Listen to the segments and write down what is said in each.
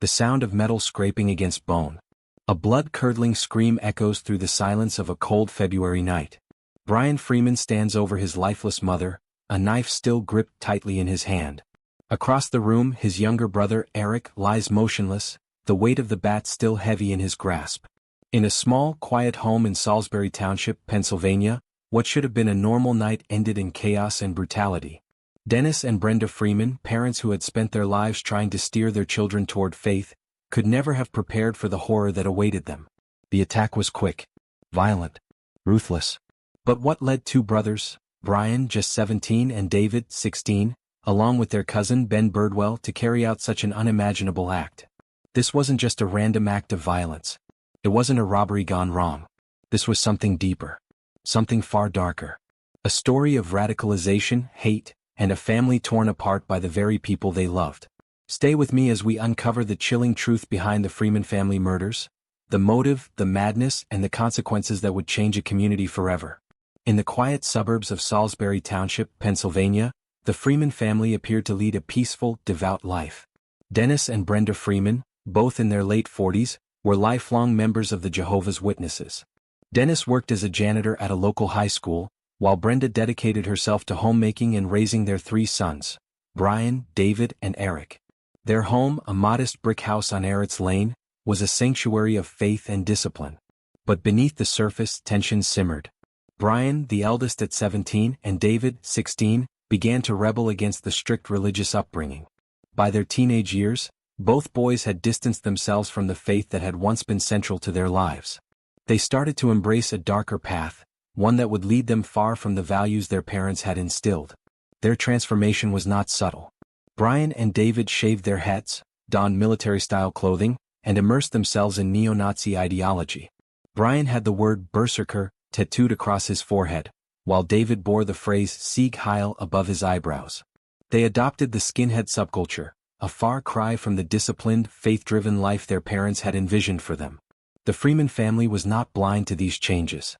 the sound of metal scraping against bone. A blood-curdling scream echoes through the silence of a cold February night. Bryan Freeman stands over his lifeless mother, a knife still gripped tightly in his hand. Across the room, his younger brother, Erik, lies motionless, the weight of the bat still heavy in his grasp. In a small, quiet home in Salisbury Township, Pennsylvania, what should have been a normal night ended in chaos and brutality. Dennis and Brenda Freeman, parents who had spent their lives trying to steer their children toward faith, could never have prepared for the horror that awaited them. The attack was quick, violent, ruthless. But what led two brothers, Bryan, just 17, and David, 16, along with their cousin Ben Birdwell, to carry out such an unimaginable act? This wasn't just a random act of violence. It wasn't a robbery gone wrong. This was something deeper. Something far darker. A story of radicalization, hate, and a family torn apart by the very people they loved. Stay with me as we uncover the chilling truth behind the Freeman family murders, the motive, the madness, and the consequences that would change a community forever. In the quiet suburbs of Salisbury Township, Pennsylvania, the Freeman family appeared to lead a peaceful, devout life. Dennis and Brenda Freeman, both in their late 40s, were lifelong members of the Jehovah's Witnesses. Dennis worked as a janitor at a local high school, while Brenda dedicated herself to homemaking and raising their three sons, Bryan, David, and Erik. Their home, a modest brick house on Eretz Lane, was a sanctuary of faith and discipline. But beneath the surface, tension simmered. Bryan, the eldest at 17, and David, 16, began to rebel against the strict religious upbringing. By their teenage years, both boys had distanced themselves from the faith that had once been central to their lives. They started to embrace a darker path, one that would lead them far from the values their parents had instilled. Their transformation was not subtle. Bryan and David shaved their heads, donned military-style clothing, and immersed themselves in neo-Nazi ideology. Bryan had the word berserker tattooed across his forehead, while David bore the phrase Sieg Heil above his eyebrows. They adopted the skinhead subculture, a far cry from the disciplined, faith-driven life their parents had envisioned for them. The Freeman family was not blind to these changes.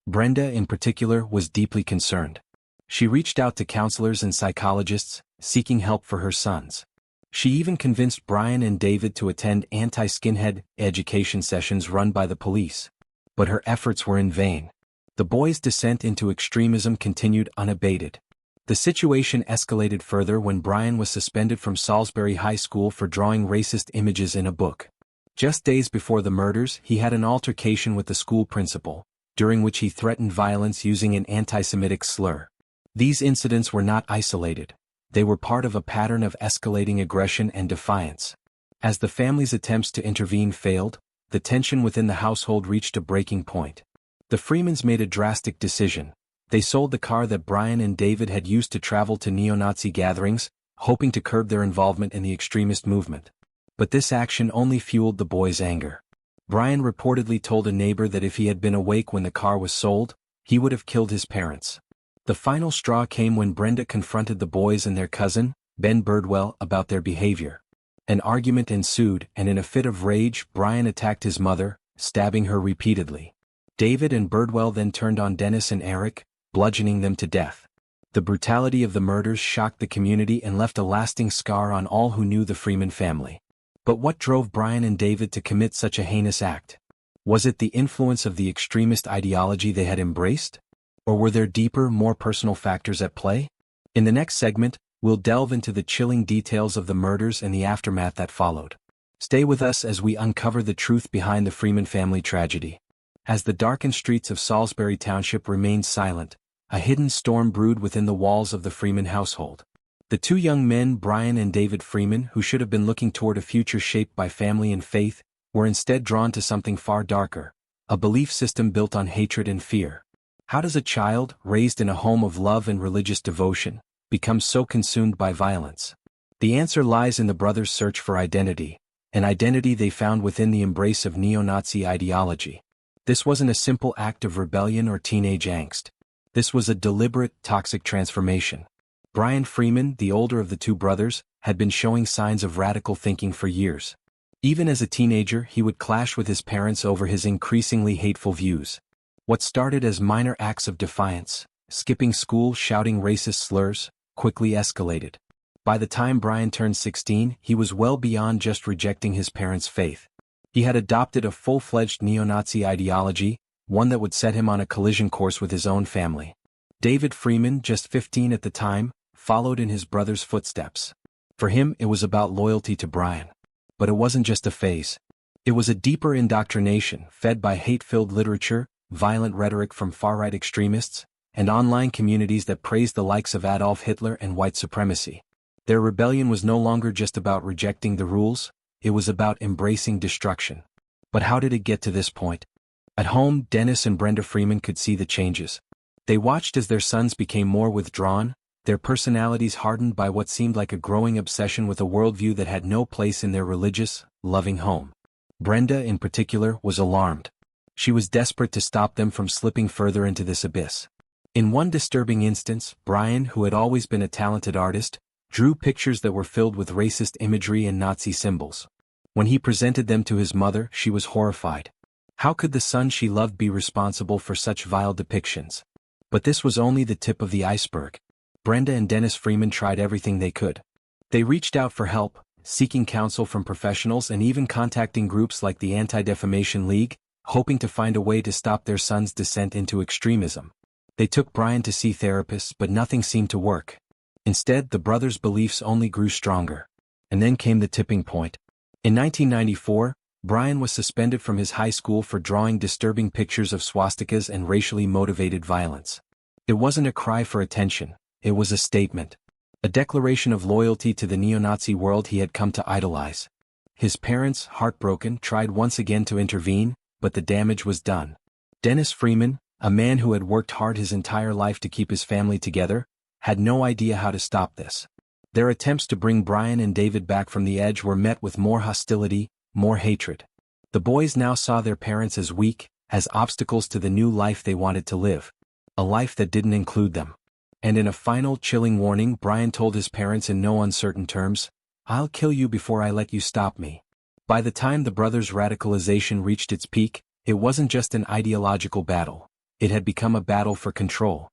Brenda, in particular, was deeply concerned. She reached out to counselors and psychologists, seeking help for her sons. She even convinced Bryan and David to attend anti-skinhead education sessions run by the police. But her efforts were in vain. The boys' descent into extremism continued unabated. The situation escalated further when Bryan was suspended from Salisbury High School for drawing racist images in a book. Just days before the murders, he had an altercation with the school principal, during which he threatened violence using an anti-Semitic slur. These incidents were not isolated. They were part of a pattern of escalating aggression and defiance. As the family's attempts to intervene failed, the tension within the household reached a breaking point. The Freemans made a drastic decision. They sold the car that Bryan and David had used to travel to neo-Nazi gatherings, hoping to curb their involvement in the extremist movement. But this action only fueled the boys' anger. Bryan reportedly told a neighbor that if he had been awake when the car was sold, he would have killed his parents. The final straw came when Brenda confronted the boys and their cousin, Ben Birdwell, about their behavior. An argument ensued, and in a fit of rage, Bryan attacked his mother, stabbing her repeatedly. David and Birdwell then turned on Dennis and Erik, bludgeoning them to death. The brutality of the murders shocked the community and left a lasting scar on all who knew the Freeman family. But what drove Bryan and David to commit such a heinous act? Was it the influence of the extremist ideology they had embraced? Or were there deeper, more personal factors at play? In the next segment, we'll delve into the chilling details of the murders and the aftermath that followed. Stay with us as we uncover the truth behind the Freeman family tragedy. As the darkened streets of Salisbury Township remained silent, a hidden storm brewed within the walls of the Freeman household. The two young men, Bryan and David Freeman, who should have been looking toward a future shaped by family and faith, were instead drawn to something far darker, a belief system built on hatred and fear. How does a child, raised in a home of love and religious devotion, become so consumed by violence? The answer lies in the brothers' search for identity, an identity they found within the embrace of neo-Nazi ideology. This wasn't a simple act of rebellion or teenage angst. This was a deliberate, toxic transformation. Bryan Freeman, the older of the two brothers, had been showing signs of radical thinking for years. Even as a teenager, he would clash with his parents over his increasingly hateful views. What started as minor acts of defiance, skipping school, shouting racist slurs, quickly escalated. By the time Bryan turned 16, he was well beyond just rejecting his parents' faith. He had adopted a full-fledged neo-Nazi ideology, one that would set him on a collision course with his own family. David Freeman, just 15 at the time, followed in his brother's footsteps. For him, it was about loyalty to Bryan. But it wasn't just a phase. It was a deeper indoctrination fed by hate-filled literature, violent rhetoric from far-right extremists, and online communities that praised the likes of Adolf Hitler and white supremacy. Their rebellion was no longer just about rejecting the rules, it was about embracing destruction. But how did it get to this point? At home, Dennis and Brenda Freeman could see the changes. They watched as their sons became more withdrawn, their personalities hardened by what seemed like a growing obsession with a worldview that had no place in their religious, loving home. Brenda, in particular, was alarmed. She was desperate to stop them from slipping further into this abyss. In one disturbing instance, Bryan, who had always been a talented artist, drew pictures that were filled with racist imagery and Nazi symbols. When he presented them to his mother, she was horrified. How could the son she loved be responsible for such vile depictions? But this was only the tip of the iceberg. Brenda and Dennis Freeman tried everything they could. They reached out for help, seeking counsel from professionals and even contacting groups like the Anti-Defamation League, hoping to find a way to stop their son's descent into extremism. They took Bryan to see therapists, but nothing seemed to work. Instead, the brothers' beliefs only grew stronger. And then came the tipping point. In 1994, Bryan was suspended from his high school for drawing disturbing pictures of swastikas and racially motivated violence. It wasn't a cry for attention, it was a statement. A declaration of loyalty to the neo-Nazi world he had come to idolize. His parents, heartbroken, tried once again to intervene, but the damage was done. Dennis Freeman, a man who had worked hard his entire life to keep his family together, had no idea how to stop this. Their attempts to bring Bryan and David back from the edge were met with more hostility, more hatred. The boys now saw their parents as weak, as obstacles to the new life they wanted to live. A life that didn't include them. And in a final chilling warning, Bryan told his parents in no uncertain terms, "I'll kill you before I let you stop me." By the time the brothers' radicalization reached its peak, it wasn't just an ideological battle. It had become a battle for control.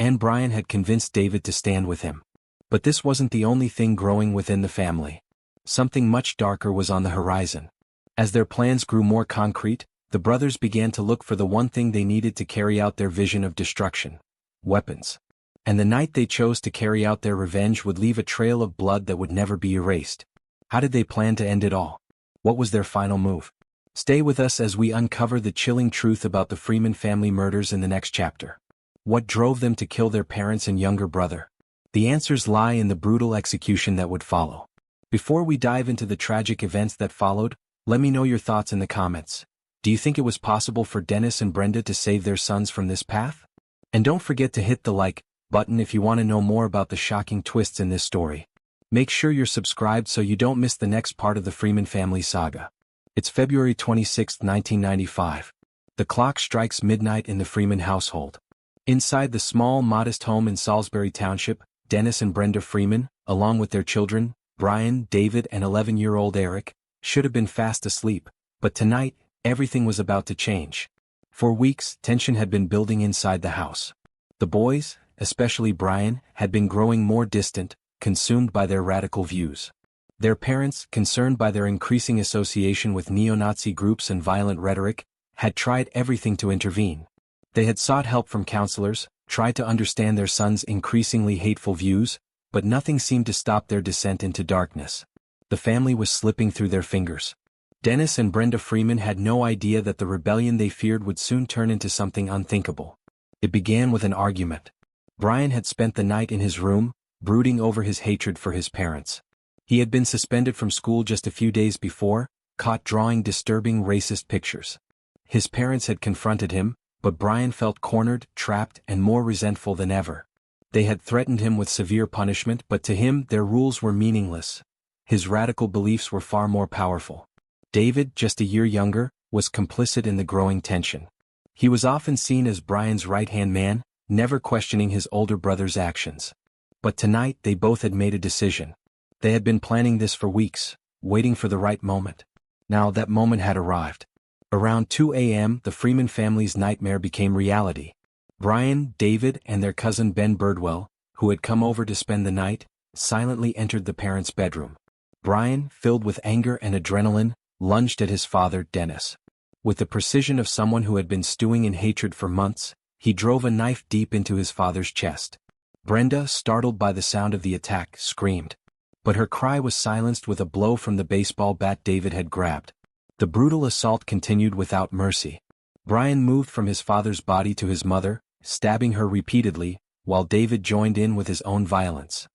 And Bryan had convinced David to stand with him. But this wasn't the only thing growing within the family. Something much darker was on the horizon. As their plans grew more concrete, the brothers began to look for the one thing they needed to carry out their vision of destruction: weapons. And the night they chose to carry out their revenge would leave a trail of blood that would never be erased. How did they plan to end it all? What was their final move? Stay with us as we uncover the chilling truth about the Freeman family murders in the next chapter. What drove them to kill their parents and younger brother? The answers lie in the brutal execution that would follow. Before we dive into the tragic events that followed, let me know your thoughts in the comments. Do you think it was possible for Dennis and Brenda to save their sons from this path? And don't forget to hit the like button if you want to know more about the shocking twists in this story. Make sure you're subscribed so you don't miss the next part of the Freeman family saga. It's February 26, 1995. The clock strikes midnight in the Freeman household. Inside the small, modest home in Salisbury Township, Dennis and Brenda Freeman, along with their children, Bryan, David, and 11-year-old Erik, should have been fast asleep, but tonight, everything was about to change. For weeks, tension had been building inside the house. The boys, especially Bryan, had been growing more distant, consumed by their radical views. Their parents, concerned by their increasing association with neo-Nazi groups and violent rhetoric, had tried everything to intervene. They had sought help from counselors, tried to understand their son's increasingly hateful views, but nothing seemed to stop their descent into darkness. The family was slipping through their fingers. Dennis and Brenda Freeman had no idea that the rebellion they feared would soon turn into something unthinkable. It began with an argument. Bryan had spent the night in his room, brooding over his hatred for his parents. He had been suspended from school just a few days before, caught drawing disturbing racist pictures. His parents had confronted him, but Bryan felt cornered, trapped, and more resentful than ever. They had threatened him with severe punishment, but to him their rules were meaningless. His radical beliefs were far more powerful. David, just a year younger, was complicit in the growing tension. He was often seen as Bryan's right-hand man, never questioning his older brother's actions. But tonight they both had made a decision. They had been planning this for weeks, waiting for the right moment. Now that moment had arrived. Around 2 a.m., the Freeman family's nightmare became reality. Bryan, David, and their cousin Ben Birdwell, who had come over to spend the night, silently entered the parents' bedroom. Bryan, filled with anger and adrenaline, lunged at his father, Dennis. With the precision of someone who had been stewing in hatred for months, he drove a knife deep into his father's chest. Brenda, startled by the sound of the attack, screamed. But her cry was silenced with a blow from the baseball bat David had grabbed. The brutal assault continued without mercy. Bryan moved from his father's body to his mother, stabbing her repeatedly, while David joined in with his own violence.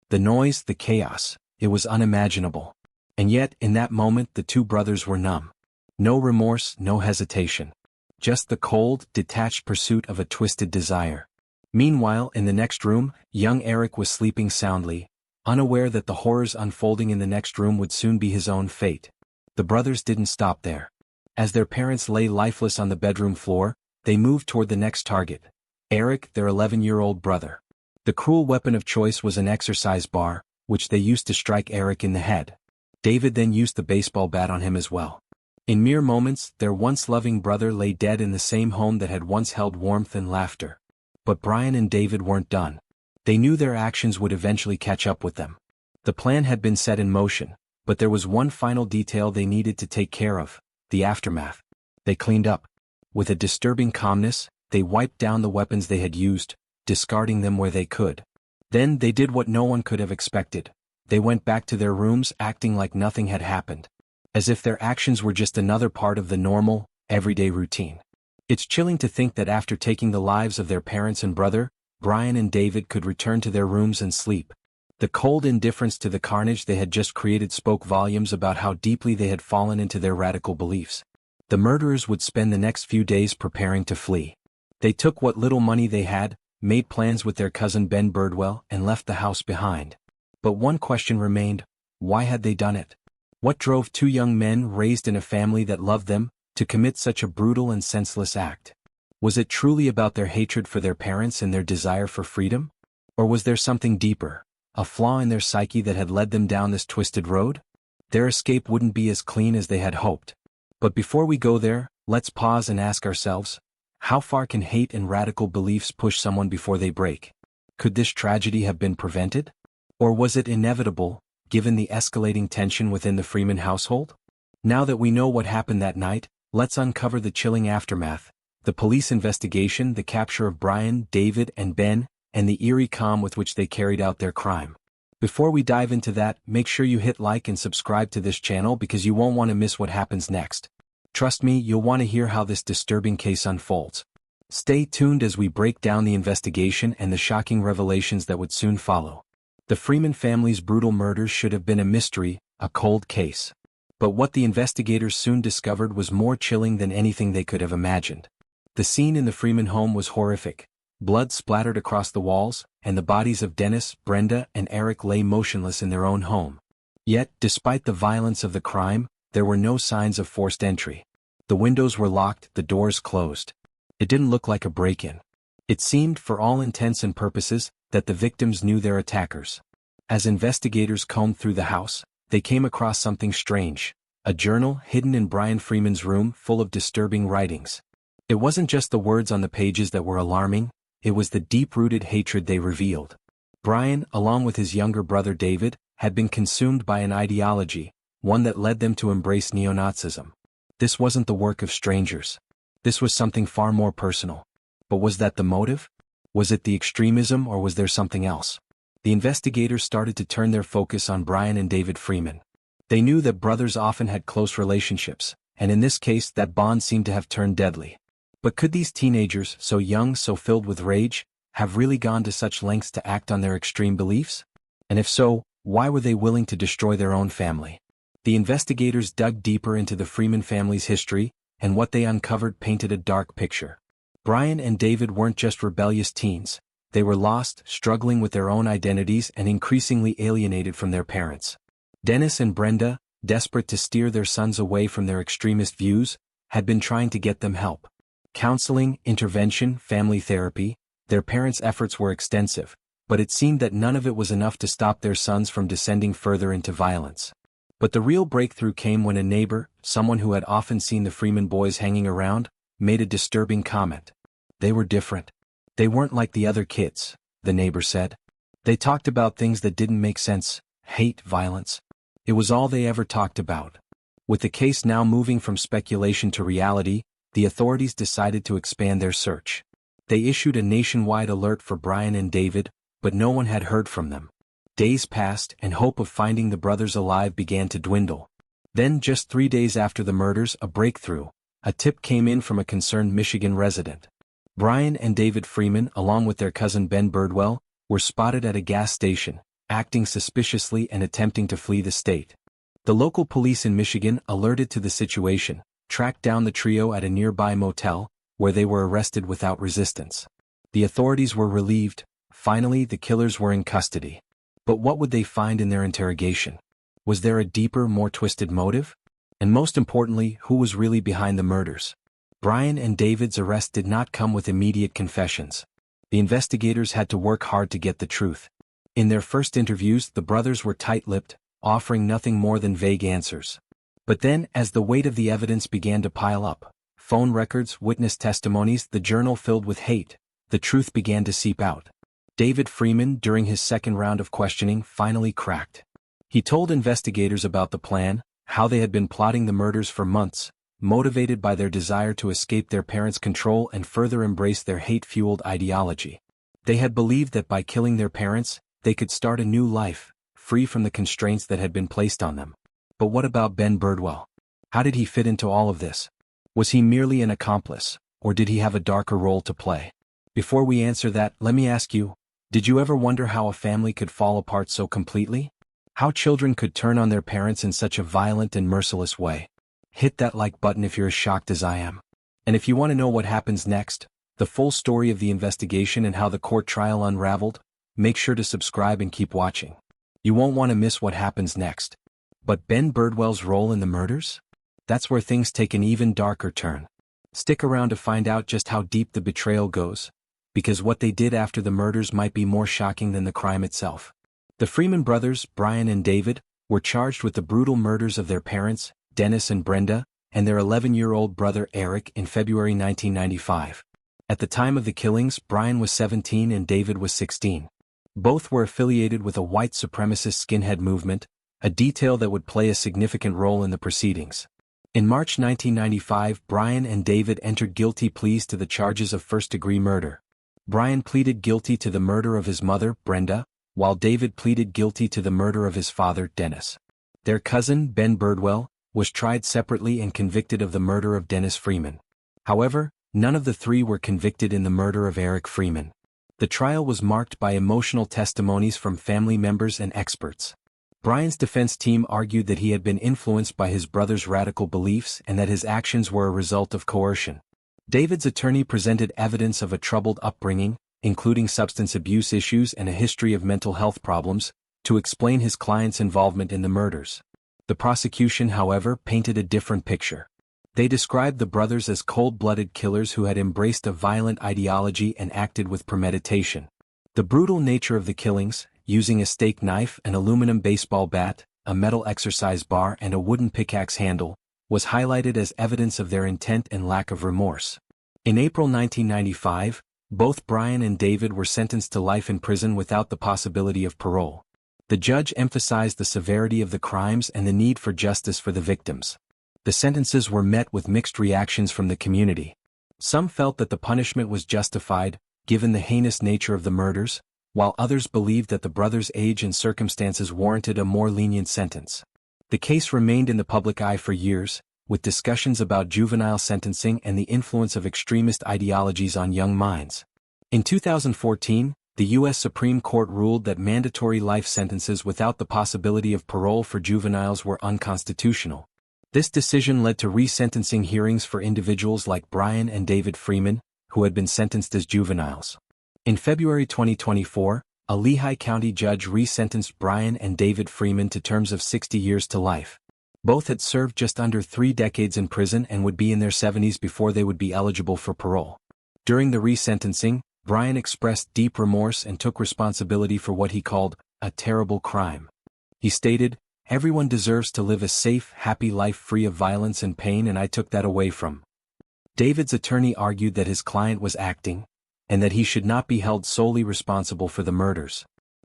The noise, the chaos, it was unimaginable. And yet, in that moment, the two brothers were numb. No remorse, no hesitation. Just the cold, detached pursuit of a twisted desire. Meanwhile, in the next room, young Erik was sleeping soundly, unaware that the horrors unfolding in the next room would soon be his own fate. The brothers didn't stop there. As their parents lay lifeless on the bedroom floor, they moved toward the next target. Erik, their 11-year-old brother. The cruel weapon of choice was an exercise bar, which they used to strike Erik in the head. David then used the baseball bat on him as well. In mere moments, their once loving brother lay dead in the same home that had once held warmth and laughter. But Bryan and David weren't done. They knew their actions would eventually catch up with them. The plan had been set in motion, but there was one final detail they needed to take care of: the aftermath. They cleaned up. With a disturbing calmness, they wiped down the weapons they had used, discarding them where they could. Then they did what no one could have expected. They went back to their rooms acting like nothing had happened. As if their actions were just another part of the normal, everyday routine. It's chilling to think that after taking the lives of their parents and brother, Bryan and David could return to their rooms and sleep. The cold indifference to the carnage they had just created spoke volumes about how deeply they had fallen into their radical beliefs. The murderers would spend the next few days preparing to flee. They took what little money they had, made plans with their cousin Ben Birdwell, and left the house behind. But one question remained: why had they done it? What drove two young men raised in a family that loved them to commit such a brutal and senseless act? Was it truly about their hatred for their parents and their desire for freedom? Or was there something deeper, a flaw in their psyche that had led them down this twisted road? Their escape wouldn't be as clean as they had hoped. But before we go there, let's pause and ask ourselves, how far can hate and radical beliefs push someone before they break? Could this tragedy have been prevented? Or was it inevitable, given the escalating tension within the Freeman household? Now that we know what happened that night, let's uncover the chilling aftermath. The police investigation, the capture of Bryan, David, and Ben, and the eerie calm with which they carried out their crime. Before we dive into that, make sure you hit like and subscribe to this channel because you won't want to miss what happens next. Trust me, you'll want to hear how this disturbing case unfolds. Stay tuned as we break down the investigation and the shocking revelations that would soon follow. The Freeman family's brutal murders should have been a mystery, a cold case. But what the investigators soon discovered was more chilling than anything they could have imagined. The scene in the Freeman home was horrific. Blood splattered across the walls, and the bodies of Dennis, Brenda, and Erik lay motionless in their own home. Yet, despite the violence of the crime, there were no signs of forced entry. The windows were locked, the doors closed. It didn't look like a break-in. It seemed, for all intents and purposes, that the victims knew their attackers. As investigators combed through the house, they came across something strange: a journal hidden in Bryan Freeman's room full of disturbing writings. It wasn't just the words on the pages that were alarming, it was the deep-rooted hatred they revealed. Bryan, along with his younger brother David, had been consumed by an ideology, one that led them to embrace neo-Nazism. This wasn't the work of strangers. This was something far more personal. But was that the motive? Was it the extremism, or was there something else? The investigators started to turn their focus on Bryan and David Freeman. They knew that brothers often had close relationships, and in this case that bond seemed to have turned deadly. But could these teenagers, so young, so filled with rage, have really gone to such lengths to act on their extreme beliefs? And if so, why were they willing to destroy their own family? The investigators dug deeper into the Freeman family's history, and what they uncovered painted a dark picture. Bryan and David weren't just rebellious teens. They were lost, struggling with their own identities and increasingly alienated from their parents. Dennis and Brenda, desperate to steer their sons away from their extremist views, had been trying to get them help. Counseling, intervention, family therapy, their parents' efforts were extensive, but it seemed that none of it was enough to stop their sons from descending further into violence. But the real breakthrough came when a neighbor, someone who had often seen the Freeman boys hanging around, made a disturbing comment. They were different. They weren't like the other kids, the neighbor said. They talked about things that didn't make sense: hate, violence. It was all they ever talked about. With the case now moving from speculation to reality, the authorities decided to expand their search. They issued a nationwide alert for Bryan and David, but no one had heard from them. Days passed, and hope of finding the brothers alive began to dwindle. Then, just 3 days after the murders, a breakthrough. A tip came in from a concerned Michigan resident. Bryan and David Freeman, along with their cousin Ben Birdwell, were spotted at a gas station, acting suspiciously and attempting to flee the state. The local police in Michigan, alerted to the situation, tracked down the trio at a nearby motel, where they were arrested without resistance. The authorities were relieved. Finally, the killers were in custody. But what would they find in their interrogation? Was there a deeper, more twisted motive? And most importantly, who was really behind the murders? Bryan and David's arrest did not come with immediate confessions. The investigators had to work hard to get the truth. In their first interviews, the brothers were tight-lipped, offering nothing more than vague answers. But then, as the weight of the evidence began to pile up, phone records, witness testimonies, the journal filled with hate, the truth began to seep out. David Freeman, during his second round of questioning, finally cracked. He told investigators about the plan, how they had been plotting the murders for months, motivated by their desire to escape their parents' control and further embrace their hate-fueled ideology. They had believed that by killing their parents, they could start a new life, free from the constraints that had been placed on them. But what about Ben Birdwell? How did he fit into all of this? Was he merely an accomplice, or did he have a darker role to play? Before we answer that, let me ask you, did you ever wonder how a family could fall apart so completely? How children could turn on their parents in such a violent and merciless way? Hit that like button if you're as shocked as I am. And if you want to know what happens next, the full story of the investigation and how the court trial unraveled, make sure to subscribe and keep watching. You won't want to miss what happens next. But Ben Birdwell's role in the murders? That's where things take an even darker turn. Stick around to find out just how deep the betrayal goes, because what they did after the murders might be more shocking than the crime itself. The Freeman brothers, Bryan and David, were charged with the brutal murders of their parents, Dennis and Brenda, and their 11-year-old brother Erik in February 1995. At the time of the killings, Bryan was 17 and David was 16. Both were affiliated with a white supremacist skinhead movement, a detail that would play a significant role in the proceedings. In March 1995, Bryan and David entered guilty pleas to the charges of first-degree murder. Bryan pleaded guilty to the murder of his mother, Brenda, while David pleaded guilty to the murder of his father, Dennis. Their cousin, Ben Birdwell, was tried separately and convicted of the murder of Dennis Freeman. However, none of the three were convicted in the murder of Erik Freeman. The trial was marked by emotional testimonies from family members and experts. Bryan's defense team argued that he had been influenced by his brother's radical beliefs and that his actions were a result of coercion. David's attorney presented evidence of a troubled upbringing, including substance abuse issues and a history of mental health problems, to explain his client's involvement in the murders. The prosecution, however, painted a different picture. They described the brothers as cold-blooded killers who had embraced a violent ideology and acted with premeditation. The brutal nature of the killings, using a steak knife, an aluminum baseball bat, a metal exercise bar and a wooden pickaxe handle, was highlighted as evidence of their intent and lack of remorse. In April 1995, both Bryan and David were sentenced to life in prison without the possibility of parole. The judge emphasized the severity of the crimes and the need for justice for the victims. The sentences were met with mixed reactions from the community. Some felt that the punishment was justified, given the heinous nature of the murders, while others believed that the brothers' age and circumstances warranted a more lenient sentence. The case remained in the public eye for years, with discussions about juvenile sentencing and the influence of extremist ideologies on young minds. In 2014, the U.S. Supreme Court ruled that mandatory life sentences without the possibility of parole for juveniles were unconstitutional. This decision led to resentencing hearings for individuals like Bryan and David Freeman, who had been sentenced as juveniles. In February 2024, a Lehigh County judge resentenced Bryan and David Freeman to terms of 60 years to life. Both had served just under 3 decades in prison and would be in their 70s before they would be eligible for parole. During the resentencing, Bryan expressed deep remorse and took responsibility for what he called a terrible crime. He stated, "Everyone deserves to live a safe, happy life free of violence and pain, and I took that away from." David's attorney argued that his client was acting, and that he should not be held solely responsible for the murders.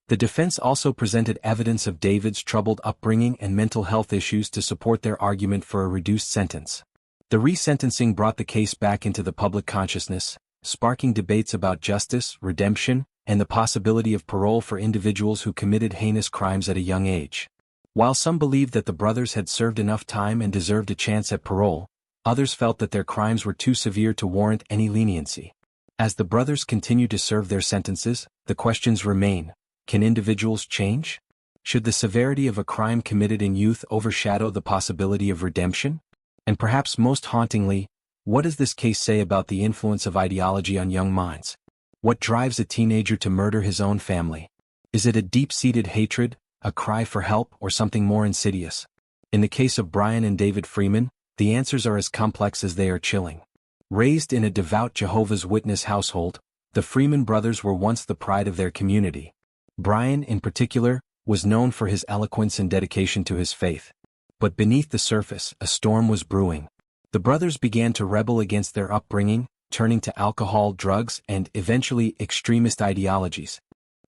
The defense also presented evidence of David's troubled upbringing and mental health issues to support their argument for a reduced sentence. The resentencing brought the case back into the public consciousness, sparking debates about justice, redemption, and the possibility of parole for individuals who committed heinous crimes at a young age. While some believed that the brothers had served enough time and deserved a chance at parole, others felt that their crimes were too severe to warrant any leniency. As the brothers continue to serve their sentences, the questions remain: can individuals change? Should the severity of a crime committed in youth overshadow the possibility of redemption? And perhaps most hauntingly, what does this case say about the influence of ideology on young minds? What drives a teenager to murder his own family? Is it a deep-seated hatred, a cry for help, or something more insidious? In the case of Bryan and David Freeman, the answers are as complex as they are chilling. Raised in a devout Jehovah's Witness household, the Freeman brothers were once the pride of their community. Bryan, in particular, was known for his eloquence and dedication to his faith. But beneath the surface, a storm was brewing. The brothers began to rebel against their upbringing, turning to alcohol, drugs, and, eventually, extremist ideologies.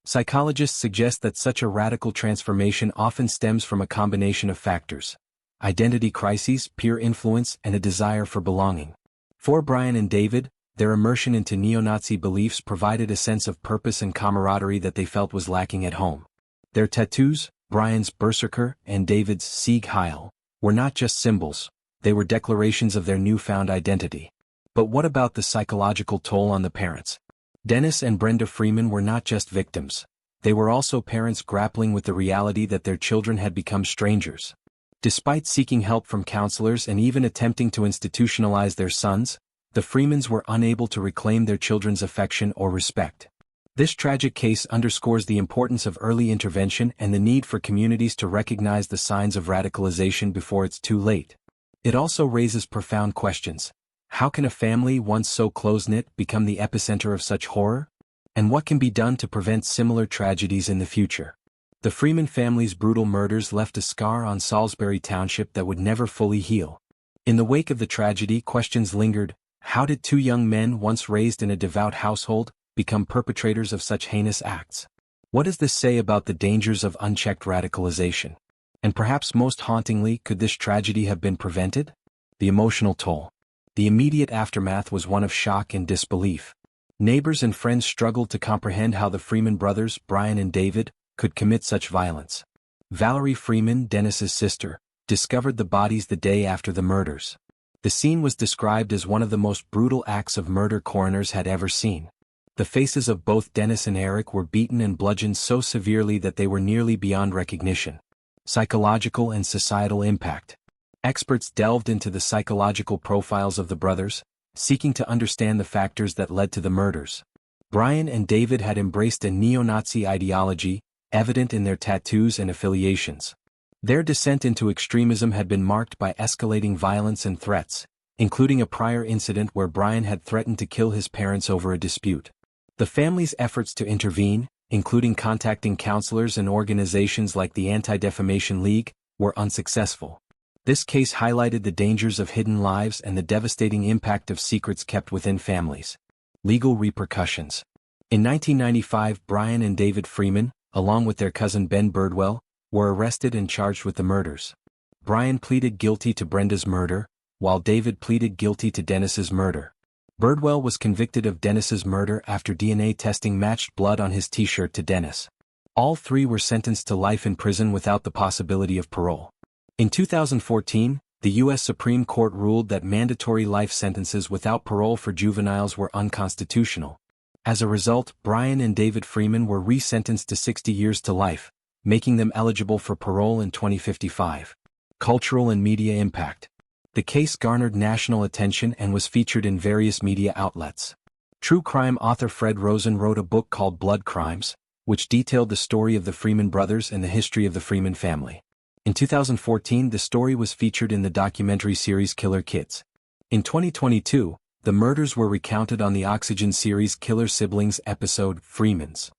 Psychologists suggest that such a radical transformation often stems from a combination of factors: identity crises, peer influence, and a desire for belonging. For Bryan and David, their immersion into neo-Nazi beliefs provided a sense of purpose and camaraderie that they felt was lacking at home. Their tattoos, Bryan's Berserker and David's Sieg Heil, were not just symbols, they were declarations of their newfound identity. But what about the psychological toll on the parents? Dennis and Brenda Freeman were not just victims. They were also parents grappling with the reality that their children had become strangers. Despite seeking help from counselors and even attempting to institutionalize their sons, the Freemans were unable to reclaim their children's affection or respect. This tragic case underscores the importance of early intervention and the need for communities to recognize the signs of radicalization before it's too late. It also raises profound questions. How can a family once so close-knit become the epicenter of such horror? And what can be done to prevent similar tragedies in the future? The Freeman family's brutal murders left a scar on Salisbury Township that would never fully heal. In the wake of the tragedy, questions lingered. How did two young men once raised in a devout household become perpetrators of such heinous acts? What does this say about the dangers of unchecked radicalization? And perhaps most hauntingly, could this tragedy have been prevented? The emotional toll. The immediate aftermath was one of shock and disbelief. Neighbors and friends struggled to comprehend how the Freeman brothers, Bryan and David, could commit such violence. Valerie Freeman, Dennis's sister, discovered the bodies the day after the murders. The scene was described as one of the most brutal acts of murder coroners had ever seen. The faces of both Dennis and Erik were beaten and bludgeoned so severely that they were nearly beyond recognition. Psychological and societal impact. Experts delved into the psychological profiles of the brothers, seeking to understand the factors that led to the murders. Bryan and David had embraced a neo-Nazi ideology, evident in their tattoos and affiliations. Their descent into extremism had been marked by escalating violence and threats, including a prior incident where Bryan had threatened to kill his parents over a dispute. The family's efforts to intervene, including contacting counselors and organizations like the Anti-Defamation League, were unsuccessful. This case highlighted the dangers of hidden lives and the devastating impact of secrets kept within families. Legal repercussions. In 1995, Bryan and David Freeman, along with their cousin Ben Birdwell, were arrested and charged with the murders. Bryan pleaded guilty to Brenda's murder, while David pleaded guilty to Dennis's murder. Birdwell was convicted of Dennis's murder after DNA testing matched blood on his t-shirt to Dennis. All three were sentenced to life in prison without the possibility of parole. In 2014, the U.S. Supreme Court ruled that mandatory life sentences without parole for juveniles were unconstitutional. As a result, Bryan and David Freeman were resentenced to 60 years to life, making them eligible for parole in 2055. Cultural and media impact. The case garnered national attention and was featured in various media outlets. True crime author Fred Rosen wrote a book called Blood Crimes, which detailed the story of the Freeman brothers and the history of the Freeman family. In 2014, the story was featured in the documentary series Killer Kids. In 2022, the murders were recounted on the Oxygen series Killer Siblings episode, Freemans.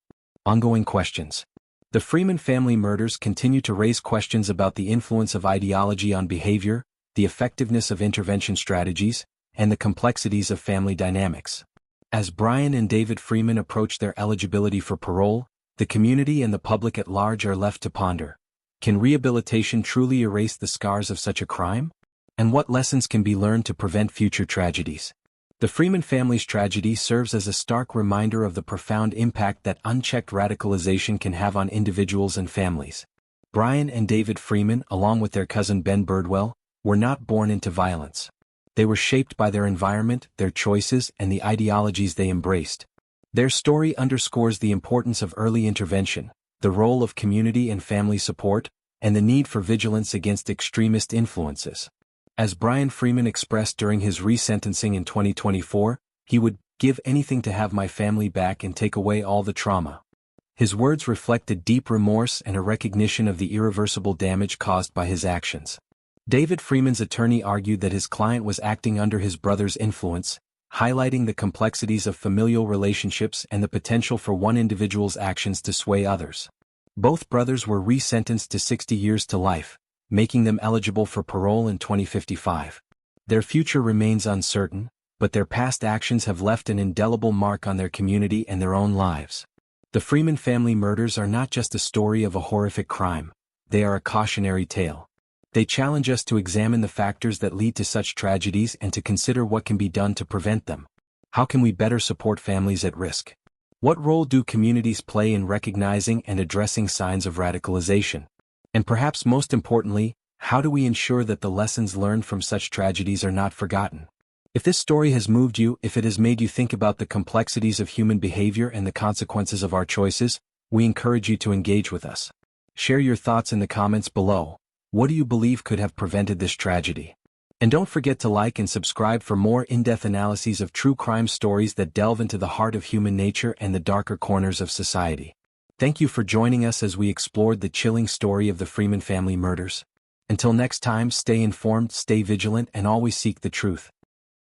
Ongoing questions. The Freeman family murders continue to raise questions about the influence of ideology on behavior, the effectiveness of intervention strategies, and the complexities of family dynamics. As Bryan and David Freeman approach their eligibility for parole, the community and the public at large are left to ponder. Can rehabilitation truly erase the scars of such a crime? And what lessons can be learned to prevent future tragedies? The Freeman family's tragedy serves as a stark reminder of the profound impact that unchecked radicalization can have on individuals and families. Bryan and David Freeman, along with their cousin Ben Birdwell, were not born into violence. They were shaped by their environment, their choices, and the ideologies they embraced. Their story underscores the importance of early intervention, the role of community and family support, and the need for vigilance against extremist influences. As Bryan Freeman expressed during his resentencing in 2024, he would give anything to have my family back and take away all the trauma. His words reflected deep remorse and a recognition of the irreversible damage caused by his actions. David Freeman's attorney argued that his client was acting under his brother's influence, highlighting the complexities of familial relationships and the potential for one individual's actions to sway others. Both brothers were resentenced to 60 years to life, making them eligible for parole in 2055. Their future remains uncertain, but their past actions have left an indelible mark on their community and their own lives. The Freeman family murders are not just a story of a horrific crime, they are a cautionary tale. They challenge us to examine the factors that lead to such tragedies and to consider what can be done to prevent them. How can we better support families at risk? What role do communities play in recognizing and addressing signs of radicalization? And perhaps most importantly, how do we ensure that the lessons learned from such tragedies are not forgotten? If this story has moved you, if it has made you think about the complexities of human behavior and the consequences of our choices, we encourage you to engage with us. Share your thoughts in the comments below. What do you believe could have prevented this tragedy? And don't forget to like and subscribe for more in-depth analyses of true crime stories that delve into the heart of human nature and the darker corners of society. Thank you for joining us as we explored the chilling story of the Freeman family murders. Until next time, stay informed, stay vigilant, and always seek the truth.